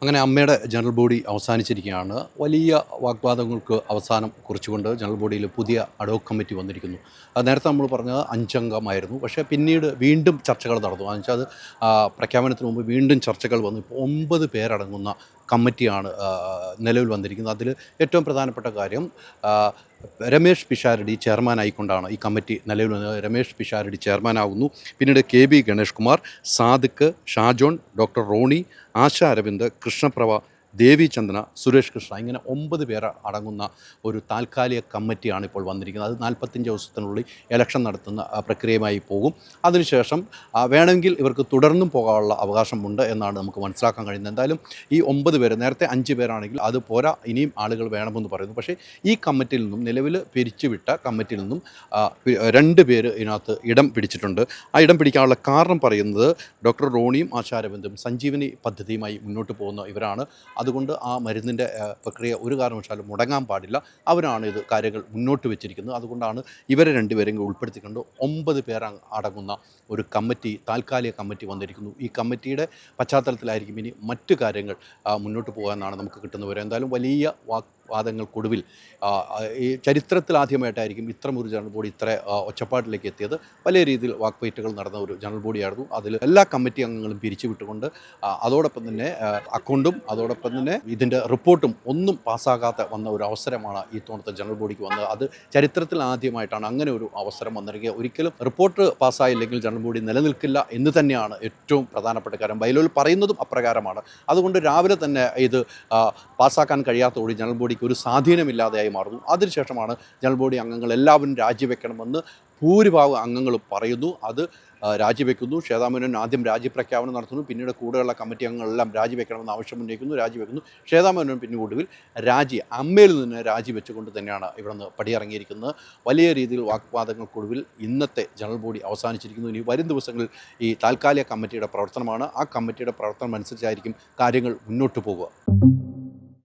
അങ്ങനെ അമ്മയുടെ general body അവസാനിച്ചിരിക്കുകയാണ്. വലിയ വാഗ്വാദങ്ങൾക്ക് അവസാനം കുറിച്ചുകൊണ്ട് ജനറൽ ബോഡിയിൽ പുതിയ അഡ്ഹോക് കമ്മിറ്റി വന്നിരിക്കുന്നു. അത് നേരത്തെ നമ്മൾ പറഞ്ഞത് 5 അംഗമായിരുന്നു. പക്ഷേ പിന്നീട് വീണ്ടും ചർച്ചകൾ നടന്നു. എന്നുവെച്ചാൽ അത് പ്രഖ്യാപനത്തിന് മുമ്പ് വീണ്ടും ചർച്ചകൾ വന്നു. ഇപ്പോൾ 9 പേരടങ്ങുന്ന കമ്മിറ്റിയാണ് നിലവിൽ വന്നിരിക്കുന്നത്. അതിൽ ഏറ്റവും പ്രധാനപ്പെട്ട കാര്യം രമേഷ് പിഷാരടി ചെയർമാനായിക്കൊണ്ടാണ് ഈ കമ്മിറ്റി നിലവിൽ വന്നത്. രമേഷ് പിഷാരടി ചെയർമാനാകുന്നു. പിന്നീട് KB ഗണേഷ് കുമാർ, സാദിഖ്, ഷാജോൺ, ഡോക്ടർ റോണി, ആശ അരവിന്ദ്, കൃഷ്ണപ്രഭ, ദേവി ചന്ദന, സുരേഷ് കൃഷ്ണ, ഇങ്ങനെ 9 പേർ അടങ്ങുന്ന ഒരു താൽക്കാലിക കമ്മിറ്റിയാണ് ഇപ്പോൾ വന്നിരിക്കുന്നത്. അത് 45 ദിവസത്തിനുള്ളിൽ ഇലക്ഷൻ നടത്തുന്ന പ്രക്രിയയുമായി പോകും. അതിനുശേഷം വേണമെങ്കിൽ ഇവർക്ക് തുടർന്നും പോകാനുള്ള അവകാശമുണ്ട് എന്നാണ് നമുക്ക് മനസ്സിലാക്കാൻ കഴിയുന്നത്. എന്തായാലും ഈ 9 പേര്, നേരത്തെ 5 പേരാണെങ്കിൽ അത് പോരാ, ഇനിയും ആളുകൾ വേണമെന്ന് പറയുന്നു. പക്ഷേ ഈ കമ്മിറ്റിയിൽ നിന്നും, നിലവിൽ പിരിച്ചുവിട്ട കമ്മിറ്റിയിൽ നിന്നും 2 പേര് ഇതിനകത്ത് ഇടം പിടിച്ചിട്ടുണ്ട്. ആ ഇടം പിടിക്കാനുള്ള കാരണം പറയുന്നത് ഡോക്ടർ റോണിയും ആശാരവിന്ദും സഞ്ജീവനി പദ്ധതിയുമായി മുന്നോട്ട് പോകുന്ന ഇവരാണ്. അതുകൊണ്ട് ആ മരുന്നിൻ്റെ പ്രക്രിയ ഒരു കാരണവശാലും മുടങ്ങാൻ പാടില്ല. അവരാണ് ഇത് കാര്യങ്ങൾ മുന്നോട്ട് വെച്ചിരിക്കുന്നത്. അതുകൊണ്ടാണ് ഇവരെ 2 പേരെയും ഉൾപ്പെടുത്തിക്കൊണ്ട് 9 പേർ അടങ്ങുന്ന ഒരു കമ്മിറ്റി, താൽക്കാലിക കമ്മിറ്റി വന്നിരിക്കുന്നു. ഈ കമ്മിറ്റിയുടെ പശ്ചാത്തലത്തിലായിരിക്കും ഇനി മറ്റു കാര്യങ്ങൾ മുന്നോട്ട് പോകാമെന്നാണ് നമുക്ക് കിട്ടുന്ന വിവരം. എന്തായാലും വലിയ വാദങ്ങൾക്കൊടുവിൽ ഈ ചരിത്രത്തിലാദ്യമായിട്ടായിരിക്കും ഇത്തരമൊരു ജനറൽ ബോഡി ഇത്ര ഒച്ചപ്പാട്ടിലേക്ക് എത്തിയത്. വലിയ രീതിയിൽ വാക്വൈറ്റുകൾ നടന്ന ഒരു ജനറൽ ബോഡിയായിരുന്നു. അതിൽ എല്ലാ കമ്മിറ്റി അംഗങ്ങളും പിരിച്ചുവിട്ടുകൊണ്ട് അതോടൊപ്പം തന്നെ അക്കൗണ്ടും അതോടൊപ്പം തന്നെ ഇതിൻ്റെ റിപ്പോർട്ടും ഒന്നും പാസ്സാകാത്ത വന്ന ഒരു അവസരമാണ് ഈ തവണത്തെ ജനറൽ ബോഡിക്ക് വന്നത്. അത് ചരിത്രത്തിൽ ആദ്യമായിട്ടാണ് അങ്ങനെ ഒരു അവസരം വന്നിരിക്കുക. ഒരിക്കലും റിപ്പോർട്ട് പാസ്സായില്ലെങ്കിൽ ജനറൽ ബോഡി നിലനിൽക്കില്ല എന്ന് തന്നെയാണ് ഏറ്റവും പ്രധാനപ്പെട്ട കാര്യം. ബൈലോയിൽ പറയുന്നതും അപ്രകാരമാണ്. അതുകൊണ്ട് രാവിലെ തന്നെ ഇത് പാസ്സാക്കാൻ കഴിയാത്തതോടെ ജനറൽ ബോഡിക്ക് ഒരു സ്വാധീനമില്ലാതെയായി മാറുന്നു. അതിനുശേഷമാണ് ജനറൽ ബോഡി അംഗങ്ങൾ എല്ലാവരും രാജിവെക്കണമെന്ന് ഭൂരിഭാഗം അംഗങ്ങൾ പറയുന്നു. അത് രാജിവെക്കുന്നു. ശ്വേതാമേനോൻ ആദ്യം രാജിപ്രഖ്യാപനം നടത്തുന്നു. പിന്നീട് കൂടെയുള്ള കമ്മിറ്റി അംഗങ്ങളെല്ലാം രാജിവെക്കണമെന്ന് ആവശ്യം ഉന്നയിക്കുന്നു. രാജിവെക്കുന്നു. ശ്വേതാമേനോൻ പിന്നെ ഒടുവിൽ അമ്മയിൽ നിന്ന് രാജിവെച്ചുകൊണ്ട് തന്നെയാണ് ഇവിടെ നിന്ന് പടിയിറങ്ങിയിരിക്കുന്നത്. വലിയ രീതിയിൽ വാഗ്വാദങ്ങൾക്കൊടുവിൽ ഇന്നത്തെ ജനറൽ ബോഡി അവസാനിച്ചിരിക്കുന്നു. ഇനി വരും ദിവസങ്ങളിൽ ഈ താൽക്കാലിക കമ്മിറ്റിയുടെ പ്രവർത്തനമാണ്. ആ കമ്മിറ്റിയുടെ പ്രവർത്തനം അനുസരിച്ചായിരിക്കും കാര്യങ്ങൾ മുന്നോട്ട് പോകുക.